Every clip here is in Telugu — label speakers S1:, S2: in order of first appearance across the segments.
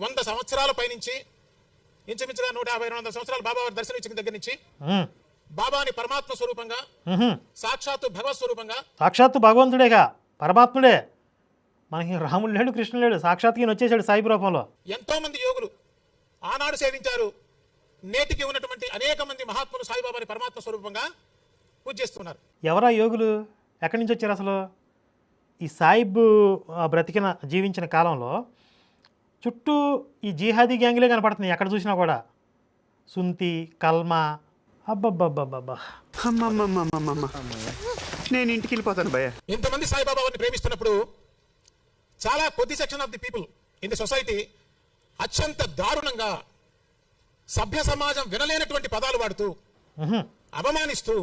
S1: 100 సంవత్సరాల పైనుంచి ఇంచుమించుగా 150-200 సంవత్సరాలు బాబా వారి దర్శనం ఇచ్చిన దగ్గర నుంచి బాబాని పరమాత్మ స్వరూపంగా, సాక్షాత్తు భగవత్ స్వరూపంగా,
S2: సాక్షాత్తు భగవంతుడేగా, పరమాత్ముడే. మనకి రాముడు లేడు, కృష్ణుడు లేడు, సాక్షాత్తు ఈయన వచ్చేసాడు సాయి రూపంలో.
S1: ఎంతో మంది యోగులు ఆనాడు సేవించారు. నేటికి ఉన్నటువంటి అనేక మంది మహాత్ములు సాయిబాబాని పరమాత్మ స్వరూపంగా పూజ చేస్తున్నారు.
S2: ఎవరా యోగులు? ఎక్కడి నుంచి వచ్చారు అసలు? ఈ సాయిబ్ బ్రతికిన జీవించిన కాలంలో చుట్టూ ఈ జిహాదీ గ్యాంగులే కనపడుతున్నాయి ఎక్కడ చూసినా కూడా. సుంతి, కల్మా, అబ్బబ్బబ్బబ్బబ్బా.
S3: నేను ఇంటికి వెళ్ళిపోతాను భయ్య.
S1: ఇంతమంది సాయిబాబాని ప్రేమిస్తున్నప్పుడు చాలా కొద్ది section of the people in the society అత్యంత దారుణంగా సభ్య సమాజం వినలేనటువంటి పదాలు వాడుతూ అవమానిస్తూ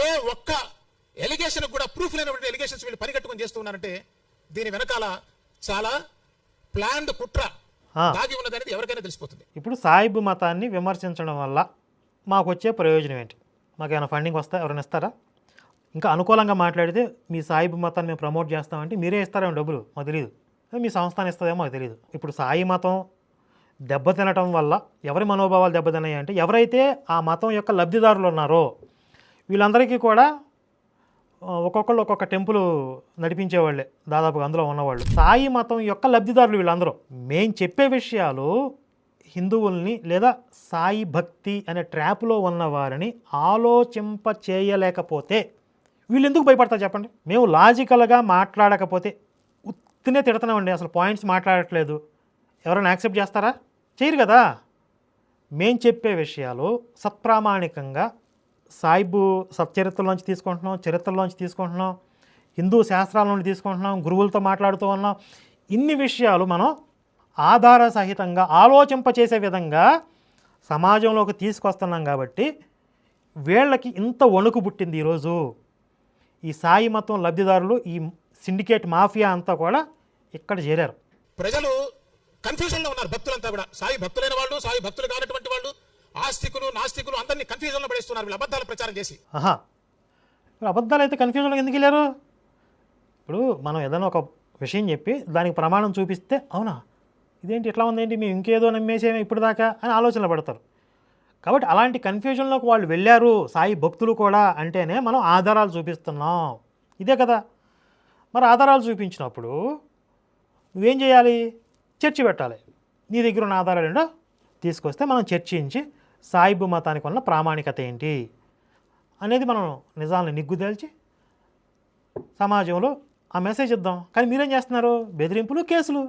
S1: ఏ ఒక్క ఎలిగేషన్ కూడా ప్రూఫ్ లేనటువంటి ఎలిగేషన్స్ వీళ్ళు పరిగట్టుకొని చేస్తున్నారంటే దీని వెనకాల చాలా ప్లాన్డ్ కుట్ర దాగి ఉన్నదనేది ఎవరికైనా తెలిసిపోతుంది.
S2: ఇప్పుడు సాయిబ్ మతాన్ని విమర్శించడం వల్ల మాకు వచ్చే ప్రయోజనం ఏంటి? మాకు ఏమైనా ఫండింగ్ వస్తా? ఎవరైనా ఇస్తారా? ఇంకా అనుకూలంగా మాట్లాడితే మీ సాయిబ్ మతాన్ని మేము ప్రమోట్ చేస్తామంటే మీరే ఇస్తారేమో డబ్బులు, మాకు తెలియదు. మీ సంస్థానం ఇస్తుందేమో మాకు తెలియదు. ఇప్పుడు సాయి మతం దెబ్బతినటం వల్ల ఎవరి మనోభావాలు దెబ్బతిన్నాయి అంటే ఎవరైతే ఆ మతం యొక్క లబ్ధిదారులు ఉన్నారో వీళ్ళందరికీ కూడా ఒక్కొక్కళ్ళు ఒక్కొక్క టెంపుల్ నడిపించేవాళ్ళే దాదాపుగా అందులో ఉన్నవాళ్ళు. సాయి మతం యొక్క లబ్ధిదారులు వీళ్ళందరూ. మేం చెప్పే విషయాలు హిందువుల్ని లేదా సాయి భక్తి అనే ట్రాప్లో ఉన్న వారిని ఆలోచింప చేయలేకపోతే వీళ్ళు ఎందుకు భయపడతారు చెప్పండి? మేము లాజికల్గా మాట్లాడకపోతే ఉత్తినే తిడుతున్నామండి, అసలు పాయింట్స్ మాట్లాడట్లేదు, ఎవరైనా యాక్సెప్ట్ చేస్తారా? చేయరు కదా. మేం చెప్పే విషయాలు సత్ప్రామాణికంగా సాయిబు సచ్చరిత్రలోంచి తీసుకుంటున్నాం, చరిత్రలోంచి తీసుకుంటున్నాం, హిందూ శాస్త్రాల నుండి తీసుకుంటున్నాం, గురువులతో మాట్లాడుతూ ఉన్నాం. ఇన్ని విషయాలు మనం ఆధార సహితంగా ఆలోచింపచేసే విధంగా సమాజంలోకి తీసుకొస్తున్నాం కాబట్టి వీళ్ళకి ఇంత వణుకు పుట్టింది. ఈరోజు ఈ సాయి మతం లబ్ధిదారులు, ఈ సిండికేట్ మాఫియా అంతా కూడా ఇక్కడ చేరారు.
S1: ప్రజలు కన్ఫ్యూజన్లో ఉన్నారు. భక్తులంతా కూడా సాయి భక్తులైన వాళ్ళు, సాయి భక్తులు కానటువంటి వాళ్ళు, ఆస్తికులు, నాస్తికులు అందరినీ కన్ఫ్యూజన్లో పడేస్తున్నారు వీళ్ళు అబద్ధాలు ప్రచారం చేసి.
S2: అబద్ధాలు అయితే కన్ఫ్యూజన్లో ఎందుకు వెళ్ళారు? ఇప్పుడు మనం ఏదైనా ఒక విషయం చెప్పి దానికి ప్రమాణం చూపిస్తే అవునా ఇదేంటి ఇట్లా ఉందేంటి మేము ఇంకేదో నమ్మేసేమో ఇప్పుడు దాకా అని ఆలోచనలు పడతారు. కాబట్టి అలాంటి కన్ఫ్యూజన్లోకి వాళ్ళు వెళ్ళారు సాయి భక్తులు కూడా అంటేనే మనం ఆధారాలు చూపిస్తున్నాం. ఇదే కదా. మరి ఆధారాలు చూపించినప్పుడు నువ్వేం చేయాలి? చర్చ పెట్టాలి. నీ దగ్గర ఉన్న ఆధారాలు ఏంటో తీసుకొస్తే మనం చర్చించి సాయిబు మతానికి ఉన్న ప్రామాణికత ఏంటి అనేది మనం నిజాలను నిగ్గుదేల్చి సమాజంలో ఆ మెసేజ్ ఇద్దాం. కానీ మీరేం చేస్తున్నారు? బెదిరింపులు, కేసులు.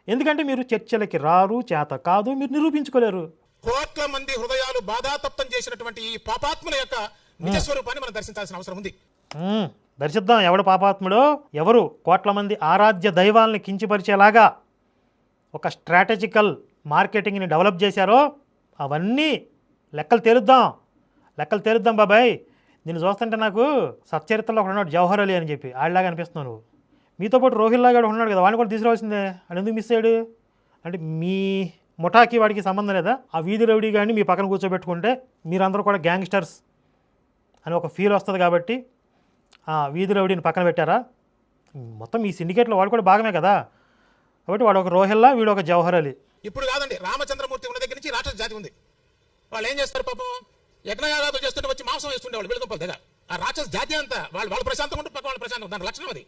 S2: ఎందుకంటే మీరు చర్చలకి రారు, చేత కాదు, మీరు నిరూపించుకోలేరు.
S1: కోట్ల మంది హృదయాలు బాధాతప్తం చేసినటువంటి ఈ పాపాత్ముల యొక్క నిజస్వరూపాన్ని మనం దర్శించాల్సిన అవసరం ఉంది.
S2: దర్శిద్దాం. ఎవడు పాపాత్ముడో, ఎవరు కోట్ల మంది ఆరాధ్య దైవాలని కించపరిచేలాగా ఒక స్ట్రాటజికల్ మార్కెటింగ్ని డెవలప్ చేశారో అవన్నీ లెక్కలు తేలుద్దాం బాబాయ్. నేను చూస్తుంటే నాకు సచ్చరిత్రలో ఒకడు ఉన్నాడు జవహర్ అలీ అని చెప్పి, ఆడిలాగా అనిపిస్తున్నావు నువ్వు. మీతో పాటు రోహిల్లాగా ఉన్నాడు కదా, వాడిని కూడా తీసుకురావాల్సిందే. అని ఎందుకు మిస్ అయ్యాడు? అంటే మీ ముఠాకి వాడికి సంబంధం లేదా? ఆ వీధి రౌడీ కానీ మీ పక్కన కూర్చోబెట్టుకుంటే మీరందరూ కూడా గ్యాంగ్స్టర్స్ అని ఒక ఫీల్ వస్తుంది కాబట్టి ఆ వీధి రౌడీని పక్కన పెట్టారా? మొత్తం ఈ సిండికేట్లో వాడు కూడా భాగమే కదా. కాబట్టి వాడు ఒక రోహిల్లా, వీడు ఒక జవహర్ అలీ.
S1: ఇప్పుడు కాదండి, రామచంద్రమూర్తి ఉన్న దగ్గర నుంచి రాక్షస జాతి ఉంది. వాళ్ళు ఏం చేస్తారు పాపం? యజ్ఞయాగాదులు చేస్తుంటే వచ్చి మాంసం వేస్తుండే వాళ్ళు వెళుతుంపాలి దగ్గర. ఆ రాక్షస జాతి అంతా వాళ్ళు ప్రశాంతంగా ఉంటే పక్క వాళ్ళు ప్రశాంతంగా, దాని లక్షణం అది.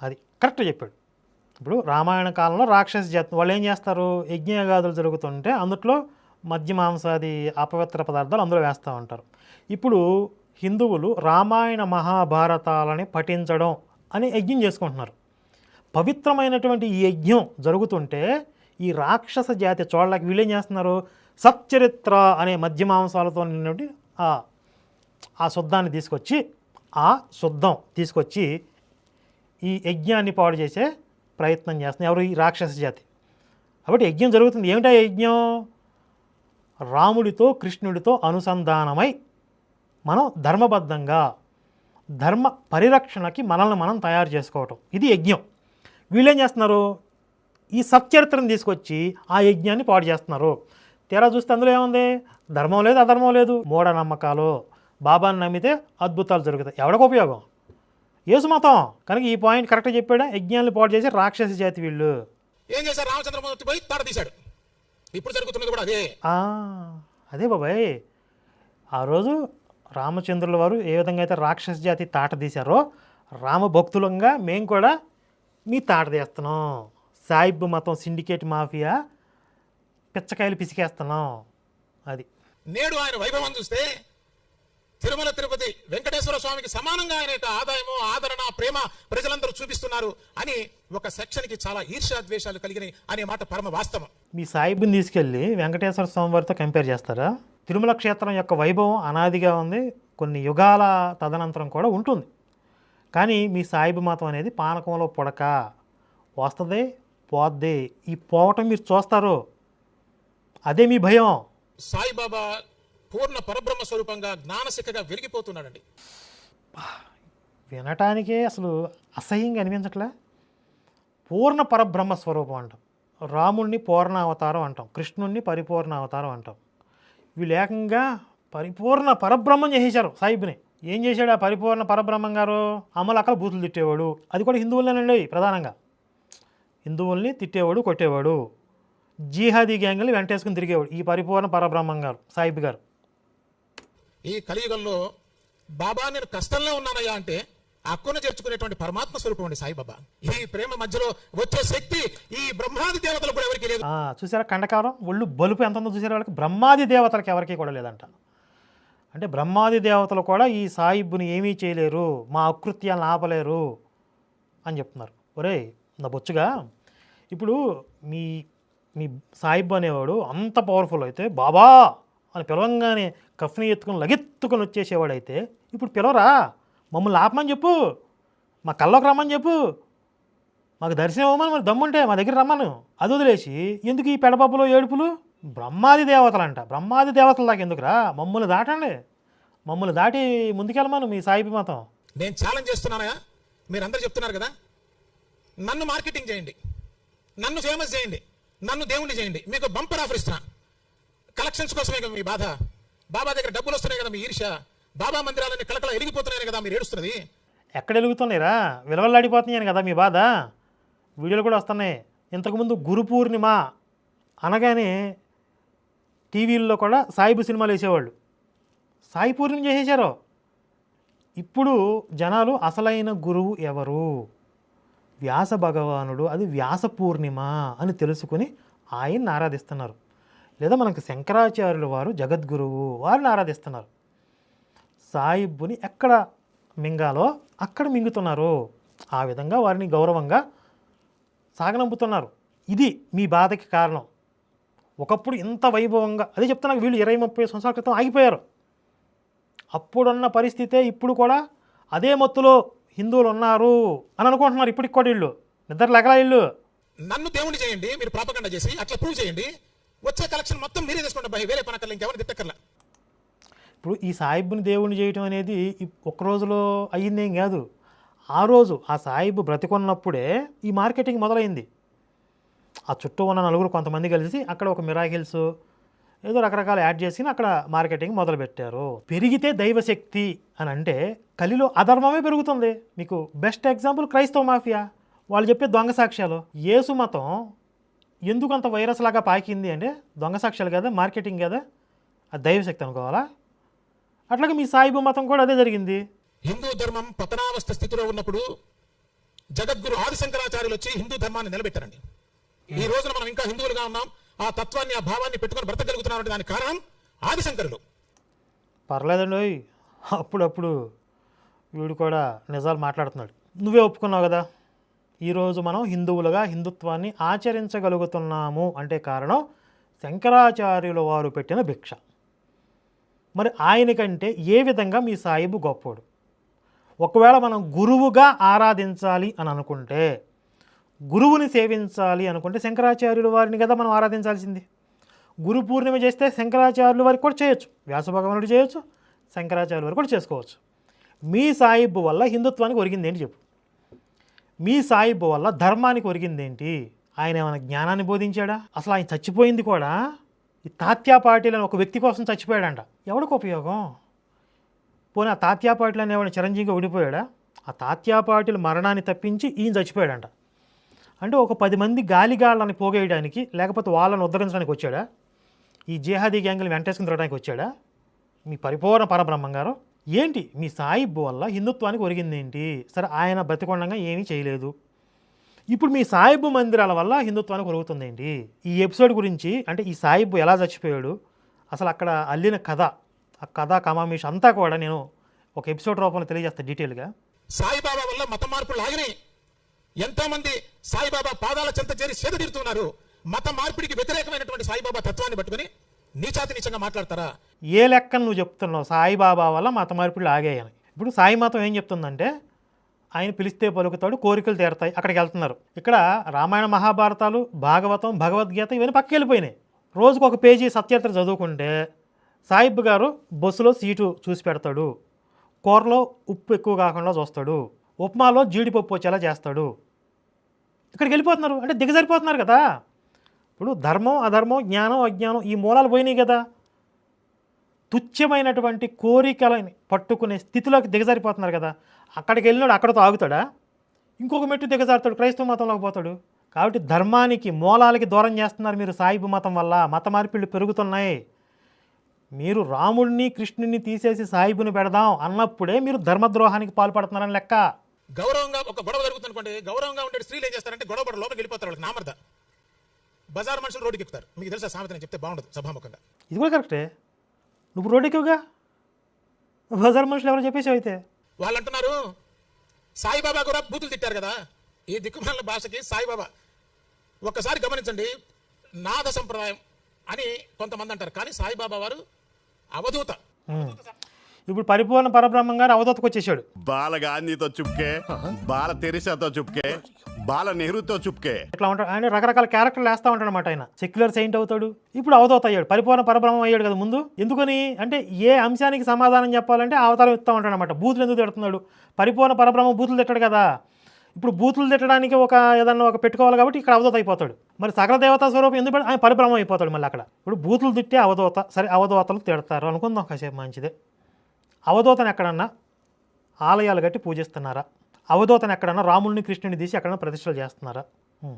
S2: అది కరెక్ట్ చెప్పాడు. ఇప్పుడు రామాయణ కాలంలో రాక్షస జాతి వాళ్ళు ఏం చేస్తారు? యజ్ఞయాగాదులు జరుగుతుంటే అందులో మద్య మాంసాది అపవిత్ర పదార్థాలు అందులో వేస్తూ ఉంటారు. ఇప్పుడు హిందువులు రామాయణ మహాభారతాలని పఠించడం అని యజ్ఞం చేసుకుంటున్నారు. పవిత్రమైనటువంటి ఈ యజ్ఞం జరుగుతుంటే ఈ రాక్షస జాతి చోళ్ళకి వీళ్ళేం చేస్తున్నారు? సచ్చరిత్ర అనే మద్య మాంసాలతో నిన్నటి ఆ శుద్ధాన్ని తీసుకొచ్చి ఈ యజ్ఞాన్ని పాడు చేసే ప్రయత్నం చేస్తున్నారు. ఎవరు? ఈ రాక్షస జాతి. కాబట్టి యజ్ఞం జరుగుతుంది. ఏమిటా యజ్ఞం? రాముడితో కృష్ణుడితో అనుసంధానమై మనం ధర్మబద్ధంగా ధర్మ పరిరక్షణకి మనల్ని మనం తయారు చేసుకోవటం, ఇది యజ్ఞం. వీళ్ళేం చేస్తున్నారు? ఈ సచ్చరిత్రను తీసుకొచ్చి ఆ యజ్ఞాన్ని పాడు చేస్తున్నారు. తీరా చూస్తే అందులో ఏముంది? ధర్మం లేదు, అధర్మం లేదు, మూఢనమ్మకాలు. బాబాని నమ్మితే అద్భుతాలు జరుగుతాయి. ఎవరికి ఉపయోగం? యేసు మతం. కనుక ఈ పాయింట్ కరెక్ట్గా చెప్పాడా? యజ్ఞాన్ని పాడు చేసి రాక్షస జాతి వీళ్ళు.
S1: ఏం చేశారు? రామచంద్రమూర్తి పోయి తాట తీశాడు. ఇప్పుడు జరుగుతున్నది కూడా అదే.
S2: అదే బాబాయ్, ఆ రోజు రామచంద్రుల వారు ఏ విధంగా అయితే రాక్షస జాతి తాట తీశారో రామభక్తులంగా మేము కూడా మీ తాట తీస్తున్నాం. సాయిబ్ మతం సిండికేట్ మాఫియా పిచ్చకాయలు పిసికేస్తున్నాం. అది
S1: నేడు ఆయన వైభవం చూస్తే తిరుమల తిరుపతి వెంకటేశ్వర స్వామికి సమానంగా ఆయన యొక్క ఆదాయము, ఆదరణ, ప్రేమ ప్రజలందరూ చూపిస్తున్నారు అని ఒక సెక్షన్కి చాలా ఈర్ష్యాద్వేషాలు కలిగినాయి అనే మాట పరమ వాస్తవం.
S2: మీ సాయిబ్ని తీసుకెళ్ళి వెంకటేశ్వర స్వామి వారితో కంపేర్ చేస్తారా? తిరుమల క్షేత్రం యొక్క వైభవం అనాదిగా ఉంది, కొన్ని యుగాల తదనంతరం కూడా ఉంటుంది. కానీ మీ సాయిబు మతం అనేది పానకంలో పుడక, వస్తుంది పోద్ది. ఈ పోవటం మీరు చూస్తారు, అదే మీ భయం.
S1: సాయిబాబా పూర్ణ పరబ్రహ్మ స్వరూపంగా జ్ఞానశిఖగా వెలిగిపోతున్నాడండి.
S2: వినటానికే అసలు అసహ్యంగా అనిపించట్లే. పూర్ణ పరబ్రహ్మ స్వరూపం అంటాం, రాముణ్ణి పూర్ణ అవతారం అంటాం, కృష్ణుణ్ణి పరిపూర్ణ అవతారం అంటాం. వీళ్ళు ఏకంగా పరిపూర్ణ పరబ్రహ్మం చేసేశారు సాయిబ్ని. ఏం చేశాడు ఆ పరిపూర్ణ పరబ్రహ్మం గారు? అమలక్కల బూతులు తిట్టేవాడు. అది కూడా హిందువులనేనండి, ప్రధానంగా హిందువుల్ని తిట్టేవాడు, కొట్టేవాడు. జిహాదీ గ్యాంగుల్ని వెంటేసుకుని తిరిగేవాడు ఈ పరిపూర్ణ పరబ్రహ్మం గారు, సాయిబ్ గారు.
S1: ఈ కలియుగంలో బాబా నేను కష్టంలో ఉన్నానయ్యా అంటే అక్కున చేర్చుకునేటువంటి పరమాత్మ స్వరూపం అండి సాయిబాబా. ఈ ప్రేమ మధ్యలో వచ్చే శక్తి ఈ బ్రహ్మాది దేవతలు కూడా ఎవరికి లేదు.
S2: చూసారా కండకారం, ఒళ్ళు బలుపు ఎంత ఉందో చూసారా వాళ్ళకి? బ్రహ్మాది దేవతలకి ఎవరికి కూడా లేదంట. అంటే బ్రహ్మాది దేవతలు కూడా ఈ సాయిబ్బుని ఏమీ చేయలేరు, మా అకృత్యాలను ఆపలేరు అని చెప్తున్నారు. ఒరే నా బొచ్చుగా, ఇప్పుడు మీ మీ సాయిబ్ అనేవాడు అంత పవర్ఫుల్ అయితే, బాబా అని పిలవంగానే కఫ్ని ఎత్తుకుని లగెత్తుకొని వచ్చేసేవాడైతే, ఇప్పుడు పిలవరా, మమ్మల్ని ఆపమని చెప్పు, మా కల్లోకి రమ్మని చెప్పు, మాకు దర్శనం ఇవ్వమని మరి దమ్ముంటే మా దగ్గర రమ్మను. అది వదిలేసి ఎందుకు ఈ పెడపప్పులో ఏడుపులు? బ్రహ్మాది దేవతలంట, బ్రహ్మాది దేవతల దాకా ఎందుకురా? మమ్మల్ని దాటండి, మమ్మల్ని దాటి ముందుకెళ్ళమను మీ సాయిబి మతం.
S1: నేను ఛాలెంజ్ చేస్తున్నానయా, మీరందరూ చెప్తున్నారు కదా, నన్ను మార్కెటింగ్ చేయండి, నన్ను ఫేమస్ చేయండి, నన్ను దేవుణ్ణి చేయండి, మీకు బంపర్ ఆఫర్ ఇస్తున్నా. కలెక్షన్స్ కోసమే కదా మీ బాధ, బాబా దగ్గర డబ్బులు వస్తున్నాయి కదా మీ ఈర్ష, బాబా మందిరాలన్నీ కలకల ఎలిగిపోతున్నాయని కదా మీరు ఏడుస్తున్నది.
S2: ఎక్కడ వెలుగుతున్నాయిరా? విలవల్లాడిపోతున్నాయని కదా మీ బాధ. వీడియోలు కూడా వస్తున్నాయి. ఇంతకుముందు గురు పూర్ణిమ అనగానే టీవీల్లో కూడా సాయిబు సినిమాలు వేసేవాళ్ళు, సాయి పూర్ణిమ చేసేశారు. ఇప్పుడు జనాలు అసలైన గురువు ఎవరు? వ్యాస భగవానుడు, అది వ్యాస పూర్ణిమ అని తెలుసుకుని ఆయన్ని ఆరాధిస్తున్నారు. లేదా మనకు శంకరాచార్యుల వారు జగద్గురువు, వారిని ఆరాధిస్తున్నారు. సాయిబ్బుని ఎక్కడ మింగాలో అక్కడ మింగుతున్నారు. ఆ విధంగా వారిని గౌరవంగా సాగనంపుతున్నారు. ఇది మీ బాధకి కారణం. ఒకప్పుడు ఇంత వైభవంగా, అదే చెప్తున్నా, వీళ్ళు 20-30 సంవత్సరాల క్రితం ఆగిపోయారు. అప్పుడున్న పరిస్థితే ఇప్పుడు కూడా అదే మత్తులో హిందువులు ఉన్నారు అని అనుకుంటున్నారు. ఇప్పటికి కూడా వీళ్ళు నిద్ర లెగలా. వీళ్ళు
S1: నన్ను దేవుణ్ణి చేయండి, మీరు ప్రాపగండ చేసి అట్లా ప్రూవ్ చేయండి, వచ్చే కలెక్షన్ మొత్తం మీరే తీసుకోండి, వేరే పనకర్లు ఇంకెవరిని తిట్టకర్లా.
S2: ఇప్పుడు ఈ సాయిబ్బుని దేవుణ్ణి చేయటం అనేది ఒక్క రోజులో అయ్యిందేం కాదు. ఆ రోజు ఆ సాయిబు బ్రతికున్నప్పుడే ఈ మార్కెటింగ్ మొదలైంది. ఆ చుట్టూ ఉన్న నలుగురు కొంతమంది కలిసి అక్కడ ఒక మిరాకిల్స్ ఏదో రకరకాల యాడ్ చేసి అక్కడ మార్కెటింగ్ మొదలుపెట్టారు. పెరిగితే దైవశక్తి అని అంటే కలిలో అధర్మమే పెరుగుతుంది. మీకు బెస్ట్ ఎగ్జాంపుల్ క్రైస్తవ మాఫియా, వాళ్ళు చెప్పే దొంగ సాక్ష్యాలు. యేసు మతం ఎందుకు అంత వైరస్ లాగా పాకింది అంటే దొంగ సాక్ష్యాలు కదా, మార్కెటింగ్ కదా, అది దైవశక్తి అనుకోవాలా? అట్లాగే మీ సాయిబు మతం కూడా అదే జరిగింది.
S1: హిందూ ధర్మం పతనావస్థ స్థితిలో ఉన్నప్పుడు జగద్గురు ఆదిశంకరాచార్యులు వచ్చి హిందూ ధర్మాన్ని నిలబెట్టారండి. ఈ రోజున మనం ఇంకా హిందువులుగా ఉన్నాం, ఆ తత్వాన్ని, ఆ భావాన్ని పెట్టుకొని బ్రతకగలుగుతున్నాం అంటే దానికి కారణం ఆదిశంకరులు.
S2: పర్లేదండి, అప్పుడప్పుడు వీడు కూడా నిజాలు మాట్లాడుతున్నాడు. నువ్వే ఒప్పుకున్నావు కదా, ఈరోజు మనం హిందువులుగా హిందుత్వాన్ని ఆచరించగలుగుతున్నాము అంటే కారణం శంకరాచార్యుల వారు పెట్టిన భిక్ష. మరి ఆయనకంటే ఏ విధంగా మీ సాయిబు గొప్పోడు? ఒకవేళ మనం గురువుగా ఆరాధించాలి అని అనుకుంటే, గురువుని సేవించాలి అనుకుంటే శంకరాచార్యుల వారిని కదా మనం ఆరాధించాల్సింది. గురు పూర్ణిమ చేస్తే శంకరాచార్యుల వారికి కూడా చేయొచ్చు, వ్యాస భగవానుడు చేయొచ్చు, శంకరాచార్యుల వారు కూడా చేసుకోవచ్చు. మీ సాయిబు వల్ల హిందుత్వానికి ఒరిగింది ఏంటి చెప్పు? మీ సాయిబు వల్ల ధర్మానికి ఒరిగింది ఏంటి? ఆయన ఏమైనా జ్ఞానాన్ని బోధించాడా? అసలు ఆయన చచ్చిపోయింది కూడా ఈ తాత్యా పాటిల్ అని ఒక వ్యక్తి కోసం చచ్చిపోయాడంట. ఎవరికి ఉపయోగం? పోనీ ఆ తాత్యా పాటిల్ అనేవాడు చిరంజీవిగా ఓడిపోయాడా? ఆ తాత్యా పాటిల్ మరణాన్ని తప్పించి ఈయన చచ్చిపోయాడంట. అంటే ఒక 10 మంది గాలిగాళ్ళని పోగేయడానికి లేకపోతే వాళ్ళని ఉద్ధరించడానికి వచ్చాడా? ఈ జిహాదీ గ్యాంగులు వెంటేసుకుని తిరగడానికి వచ్చాడా మీ పరిపూర్ణ పరబ్రహ్మం గారు? ఏంటి మీ సాయిబ్ వల్ల హిందుత్వానికి ఒరిగింది ఏంటి? సరే ఆయన బ్రతికొండంగా ఏమీ చేయలేదు, ఇప్పుడు మీ సాయిబ్ మందిరాల వల్ల హిందుత్వానికి ఒరుగుతుంది ఏంటి? ఈ ఎపిసోడ్ గురించి అంటే ఈ సాయిబ్ ఎలా చచ్చిపోయాడు, అసలు అక్కడ అల్లిన కథ, ఆ కథ కమామీష్ అంతా కూడా నేను ఒక ఎపిసోడ్ రూపంలో తెలియజేస్తాను డీటెయిల్గా.
S1: సాయిబాబా వల్ల మత మార్పులు ఆగినాయి. ఎంతో మంది సాయిబాబా పాదాల చెంత చేరి సేద తీరుతున్నారు. మత మార్పిడికి వ్యతిరేకమైనటువంటి సాయిబాబా తత్వాన్ని పట్టుకుని నీచాతి నీచంగా మాట్లాడతారా?
S2: ఏ లెక్కను నువ్వు చెప్తున్నావు సాయిబాబా వల్ల మత మార్పులు ఆగాయని? ఇప్పుడు సాయి మతం ఏం చెప్తుందంటే ఆయన పిలిస్తే పలుకుతాడు, కోరికలు తీరతాయి, అక్కడికి వెళ్తున్నారు. ఇక్కడ రామాయణ మహాభారతాలు, భాగవతం, భగవద్గీత ఇవన్నీ పక్కకి వెళ్ళిపోయినాయి. రోజుకు ఒక పేజీ సత్యచరిత్ర చదువుకుంటే సాయిబ్ గారు బస్సులో సీటు చూసి పెడతాడు, కూరలో ఉప్పు ఎక్కువ కాకుండా చూస్తాడు, ఉప్మాలో జీడిపప్పు వచ్చేలా చేస్తాడు. ఇక్కడికి వెళ్ళిపోతున్నారు అంటే దిగజారిపోతున్నారు కదా. ఇప్పుడు ధర్మం అధర్మం జ్ఞానం అజ్ఞానం ఈ మూలాలు పోయినాయి కదా. తుచ్చమైనటువంటి కోరికలని పట్టుకునే స్థితిలోకి దిగజారిపోతున్నారు కదా. అక్కడికి వెళ్ళినాడు అక్కడతో ఆగుతాడా? ఇంకొక మెట్టు దిగజారుతాడు, క్రైస్తవ మతంలోకి పోతాడు. కాబట్టి ధర్మానికి మూలాలకి దూరం చేస్తున్నారు మీరు సాయిబు మతం వల్ల. మత మార్పిళ్ళు పెరుగుతున్నాయి. మీరు రాముడిని కృష్ణుడిని తీసేసి సాయిబుని పెడదాం అన్నప్పుడే మీరు ధర్మద్రోహానికి పాల్పడుతున్నారని లెక్క.
S1: గౌరవంగా ఒక గొడవ జరుగుతుంది అనుకోండి, గౌరవంగా ఉండే స్త్రీలు ఏం చేస్తారంటే గొడవ పడ లోపలికి వెళ్ళిపోతారు. వాళ్ళకి నామర్ద బజార్ మనుషులు రోడ్డుకి ఎక్కుతారు. మీకు తెలుసా సామెత? నేను చెప్తే బాగుండదు సభాముఖంగా.
S2: ఇది కూడా కరెక్టే. నువ్వు రోడ్డుకివ్వగా బజార్ మనుషులు ఎవరో చెప్పేసి అయితే
S1: వాళ్ళు అంటున్నారు సాయిబాబా కూడా బూతులు తిట్టారు కదా. ఈ దిక్కుమాల భాషకి సాయిబాబా ఒక్కసారి గమనించండి, నాద సంప్రదాయం అని కొంతమంది అంటారు, కానీ సాయిబాబా వారు అవధూత.
S2: ఇప్పుడు పరిపూర్ణ పరబ్రహ్మం గారు అవధూతకు వచ్చేసాడు.
S4: బాల గాంధీతో చుప్కే, బాల తెరిసాతో చుప్కే, బాల నెహ్రూతో చుప్కే.
S2: ఇట్లా ఉంటాడు ఆయన, రకరకాల క్యారెక్టర్లు వేస్తూ ఉంటాడు అనమాట. ఆయన సెక్యులర్ సెయింట్ అవుతాడు, ఇప్పుడు అవధూత అయ్యాడు, పరిపూర్ణ పరబ్రహ్మం అయ్యాడు కదా ముందు. ఎందుకని అంటే ఏ అంశానికి సమాధానం చెప్పాలంటే అవతారం ఇస్తూ ఉంటాడు అనమాట. బూతులు ఎందుకు తిడుతున్నాడు? పరిపూర్ణ పరబ్రహ్మం బూతులు తిట్టాడు కదా. ఇప్పుడు బూతులు తిట్టడానికి ఏదన్నా ఒక పెట్టుకోవాలి కాబట్టి ఇక్కడ అవధూత అయిపోతాడు. మరి సకల దేవతా స్వరూపం ఎందుకు ఆయన పరిబ్రహ్మం అయిపోతాడు మళ్ళీ అక్కడ. ఇప్పుడు బూతులు తిట్టే అవధూత, సరే అవధూతలు తిడతారు అనుకుందాం కాసేపు, మంచిదే. అవధూతను ఎక్కడన్నా ఆలయాలు కట్టి పూజిస్తున్నారా? అవధూతను ఎక్కడన్నా రాముడిని కృష్ణుని తీసి ఎక్కడన్నా ప్రతిష్టలు చేస్తున్నారా?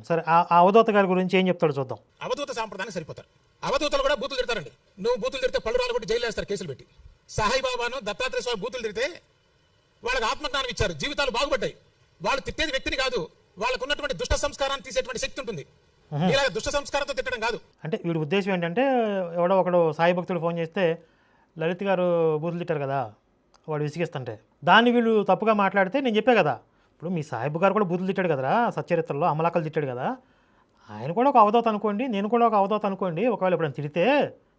S2: సరే ఆ అవధూత గారి గురించి ఏం చెప్తాడు చూద్దాం.
S1: అవధూత సాంప్రదాయానికి సరిపోతారు. అవధూతలు కూడా బూతులు తిడతారండి. నువ్వు బూతులు తిడితే పళ్ళు రాలు కొట్టి జైలు వేస్తారు, కేసులు పెట్టి. సాయిబాబాను దత్తాత్రేయ స్వామి బూతులు తిడితే వాళ్ళకి ఆత్మజ్ఞానం ఇచ్చారు, జీవితాలు బాగుపడ్డాయి. వాళ్ళు తిట్టేది వ్యక్తిని కాదు, వాళ్ళకు ఉన్నటువంటి దుష్ట సంస్కారాన్ని తీసేటువంటి శక్తి ఉంటుంది. ఇలా దుష్ట సంస్కారంతో తిట్టడం కాదు.
S2: అంటే వీడి ఉద్దేశం ఏంటంటే ఎవడో ఒకడు సాయి భక్తుడు ఫోన్ చేస్తే లలిత్ గారు బూతులు తిట్టారు కదా, వాడు విసిగిస్తుంటే దాన్ని వీళ్ళు తప్పుగా మాట్లాడితే నేను చెప్పే కదా, ఇప్పుడు మీ సాయిబు గారు కూడా బూతులు తిట్టాడు కదరా సచ్చరిత్రలో, అమలాకలు తిట్టాడు కదా, ఆయన కూడా ఒక అవధూత అనుకోండి, నేను కూడా ఒక అవధూత అనుకోండి, ఒకవేళ ఎప్పుడైనా తిడితే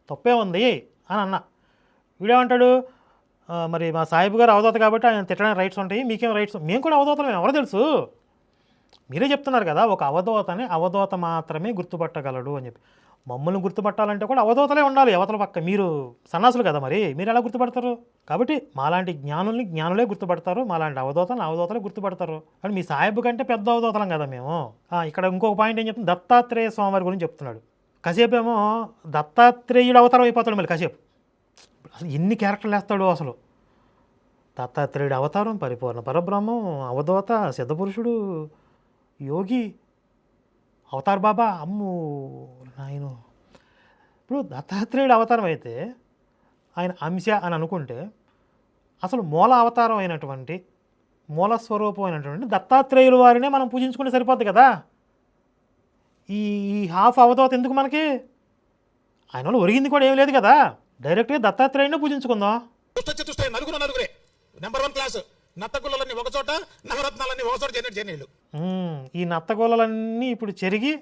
S2: తప్పే ఉంది అని అన్న. వీడేమంటాడు, మరి మా సాయిబు గారు అవధూత కాబట్టి ఆయన తిట్టడానికి రైట్స్ ఉంటాయి, మీకేం రైట్స్? మేము కూడా అవధూతలు, ఎవరో తెలుసు, మీరే చెప్తున్నారు కదా ఒక అవధూతని అవధూత మాత్రమే గుర్తుపట్టగలడు అని చెప్పి. మమ్మల్ని గుర్తుపట్టాలంటే కూడా అవధూతలే ఉండాలి అవతల పక్క. మీరు సన్నాసులు కదా, మరి మీరు ఎలా గుర్తుపడతారు? కాబట్టి మాలాంటి జ్ఞానుల్ని జ్ఞానులే గుర్తుపడతారు, మాలాంటి అవధూతలను అవధూతలే గుర్తుపడతారు. కానీ మీ సాయిబు కంటే పెద్ద అవధూతలం కదా మేము. ఇక్కడ ఇంకొక పాయింట్ ఏం చెప్తుంది, దత్తాత్రేయ స్వామి గురించి చెప్తున్నాడు. కాసేపు ఏమో దత్తాత్రేయుడు అవతారం అయిపోతాడు మళ్ళీ కాసేపు. అసలు ఎన్ని క్యారెక్టర్లు వేస్తాడు అసలు. దత్తాత్రేయుడు అవతారం, పరిపూర్ణ పరబ్రహ్మం, అవధూత, సిద్ధపురుషుడు, యోగి, అవతార్ బాబా, అమ్ము నాయన. ఇప్పుడు దత్తాత్రేయుడు అవతారం అయితే ఆయన అంశ అని అనుకుంటే అసలు మూల అవతారం అయినటువంటి మూల స్వరూపం అయినటువంటి దత్తాత్రేయుల వారినే మనం పూజించుకుంటే సరిపోద్ది కదా. ఈ హాఫ్ అవధూత ఎందుకు మనకి? ఆయన వాళ్ళు ఒరిగింది కూడా ఏం లేదు కదా, డైరెక్ట్గా దత్తాత్రేయుడినే పూజించుకుందాం.
S1: నలుగురే నెంబర్ 1 క్లాస్ నత్తగుల్లలన్నీ ఒక చోట, నవరత్నాలన్నీ ఒక చోట చేయనీళ్ళు.
S2: ఈ నత్తగోళలన్నీ ఇప్పుడు చెరిగి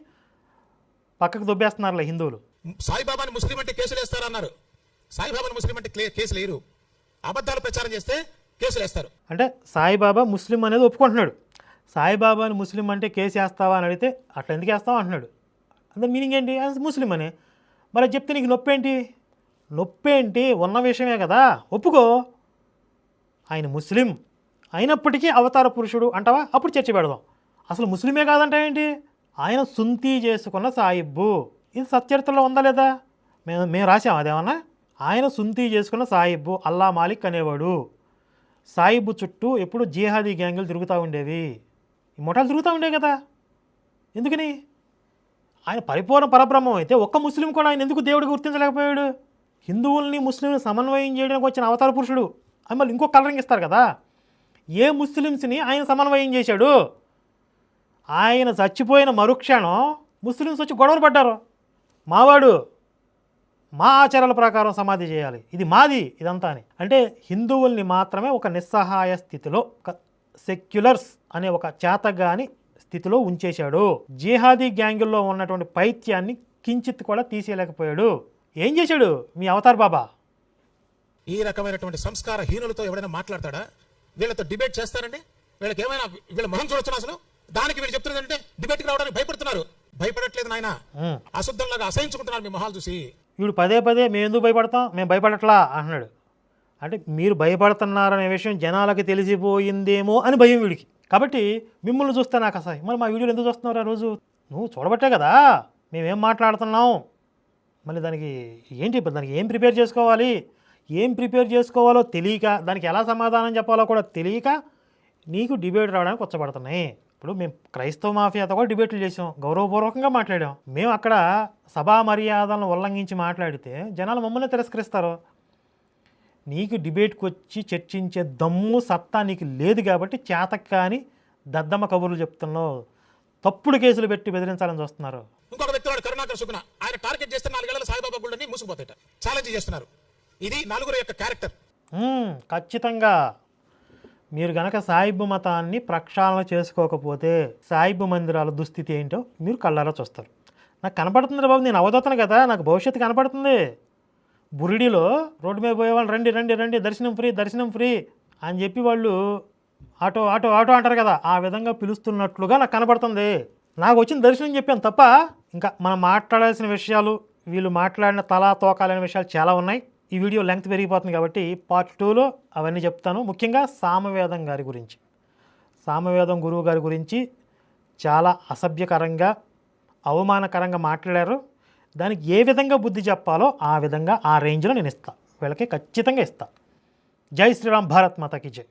S2: పక్కకు దొబ్బేస్తున్నారులే హిందువులు.
S1: సాయిబాబాని ముస్లిం అంటే కేసులు వేస్తారన్నారు. సాయిబాబాని ముస్లిం అంటే కేసులు వేయరు, అబద్ధాలు ప్రచారం చేస్తే కేసులు వేస్తారు.
S2: అంటే సాయిబాబా ముస్లిం అనేది ఒప్పుకుంటున్నాడు. సాయిబాబాని ముస్లిం అంటే కేసు వేస్తావా అని అడిగితే అట్లా ఎందుకు వేస్తావా అంటున్నాడు. అంటే మీనింగ్ ఏంటి? ముస్లిం అని. మరి చెప్తే నీకు నొప్పేంటి? నొప్పేంటి? ఉన్న విషయమే కదా, ఒప్పుకో. ఆయన ముస్లిం అయినప్పటికీ అవతార పురుషుడు అంటావా, అప్పుడు చర్చ పెడదాం. అసలు ముస్లిమే కాదంటావేంటి? ఆయన సుంతీ చేసుకున్న సాయిబ్బు, ఇది సచ్చరిత్రలో ఉందా లేదా? మేము రాసాం అదేమన్నా. ఆయన సుంతీ చేసుకున్న సాయిబ్బు, అల్లా మాలిక్ అనేవాడు. సాయిబ్బు చుట్టూ ఎప్పుడు జిహాదీ గ్యాంగులు తిరుగుతూ ఉండేవి, ఈ ముఠాలు తిరుగుతూ ఉండేవి కదా. ఎందుకని? ఆయన పరిపూర్ణ పరబ్రహ్మం అయితే ఒక్క ముస్లిం కూడా ఆయన ఎందుకు దేవుడికి గుర్తించలేకపోయాడు? హిందువుల్ని ముస్లింని సమన్వయం చేయడానికి వచ్చిన అవతార పురుషుడు అని మళ్ళీ ఇంకో కలరింగ్ ఇస్తారు కదా. ఏ ముస్లిమ్స్ని ఆయన సమన్వయం చేశాడు? ఆయన చచ్చిపోయిన మరుక్షణం ముస్లిమ్స్ వచ్చి గొడవలు పడ్డారు. మావాడు మా ఆచారాల ప్రకారం సమాధి చేయాలి, ఇది మాది ఇదంతా అని. అంటే హిందువుల్ని మాత్రమే ఒక నిస్సహాయ స్థితిలో, ఒక సెక్యులర్స్ అనే ఒక చేతగాని స్థితిలో ఉంచేశాడు. జిహాదీ గ్యాంగుల్లో ఉన్నటువంటి పైత్యాన్ని కించిత్ కూడా తీసేయలేకపోయాడు. ఏం చేశాడు మీ అవతార్ బాబా?
S1: ఈ రకమైనటువంటి సంస్కార హీనులతో ఎవరైనా మాట్లాడతాడా? వీళ్ళతో డిబేట్ చేస్తారండి? వీళ్ళకి ఏమైనా వీళ్ళ మొహం చూడొచ్చు అసలు? దానికి వీళ్ళు చెప్తున్నదంటే డిబేట్కి రావడానికి భయపడుతున్నారు. భయపడట్లేదు నాయన, అశుద్ధంలాగా అసహించుకుంటున్నారు మీ మొహాలు చూసి.
S2: వీడు పదే పదే మేము ఎందుకు భయపడతాం, మేము భయపడట్లా అంటున్నాడు. అంటే మీరు భయపడుతున్నారనే విషయం జనాలకి తెలిసిపోయిందేమో అని భయం వీడికి. కాబట్టి మిమ్మల్ని చూస్తే నాకు అసలు మరి మా వీడియోలు ఎందుకు చూస్తున్నారు? ఆ రోజు నువ్వు చూడబట్టే కదా మేమేం మాట్లాడుతున్నాం. మళ్ళీ దానికి ఏంటి, దానికి ఏం ప్రిపేర్ చేసుకోవాలి, ఏం ప్రిపేర్ చేసుకోవాలో తెలియక, దానికి ఎలా సమాధానం చెప్పాలో కూడా తెలియక నీకు డిబేట్ రావడానికి వచ్చబడుతున్నాయి. ఇప్పుడు మేము క్రైస్తవ మాఫియాతో కూడా డిబేట్లు చేసాం, గౌరవపూర్వకంగా మాట్లాడాం. మేము అక్కడ సభా మర్యాదలను ఉల్లంఘించి మాట్లాడితే జనాలు మమ్మల్ని తిరస్కరిస్తారు. నీకు డిబేట్కి వచ్చి చర్చించే దమ్ము సత్తా నీకు లేదు కాబట్టి చేతకు కానీ దద్దమ్మ కబుర్లు చెప్తున్నావు. తప్పుడు కేసులు పెట్టి బెదిరించాలని చూస్తున్నారు.
S1: ఇంకొక వ్యక్తి వాడు కరుణాకర్ సుగుణ, ఆయన టార్గెట్ చేస్తే 4 ఏళ్ల సాయిబాబా గుళ్ళని మూసుకుపోతాయట. ఛాలెంజ్ చేస్తున్నారు. ఇది నలుగురు యొక్క క్యారెక్టర్.
S2: ఖచ్చితంగా మీరు గనక సాయిబు మతాన్ని ప్రక్షాళన చేసుకోకపోతే సాయిబు మందిరాల దుస్థితి ఏంటో మీరు కళ్ళారా చూస్తారు. నాకు కనపడుతుంది బాబు, నేను అవధూతను కదా, నాకు భవిష్యత్తు కనపడుతుంది. బురిడిలో రోడ్డు మీద పోయేవాళ్ళు రండి రండి రండి దర్శనం ఫ్రీ దర్శనం ఫ్రీ అని చెప్పి వాళ్ళు ఆటో ఆటో ఆటో అంటారు కదా, ఆ విధంగా పిలుస్తున్నట్లుగా నాకు కనపడుతుంది. నాకు వచ్చిన దర్శనం చెప్పాను తప్ప ఇంకా మనం మాట్లాడాల్సిన విషయాలు, వీళ్ళు మాట్లాడిన తలా తోకాలనే విషయాలు చాలా ఉన్నాయి. ఈ వీడియో లెంగ్త్ పెరిగిపోతుంది కాబట్టి పార్ట్ 2లో అవన్నీ చెప్తాను. ముఖ్యంగా సామవేదం గారి గురించి, సామవేదం గురువు గారి గురించి చాలా అసభ్యకరంగా అవమానకరంగా మాట్లాడారు. దానికి ఏ విధంగా బుద్ధి చెప్పాలో ఆ విధంగా ఆ రేంజ్లో నేను ఇస్తాను, వీళ్ళకి ఖచ్చితంగా ఇస్తాను. జై శ్రీరామ్, భారత్ మాతాకి జై.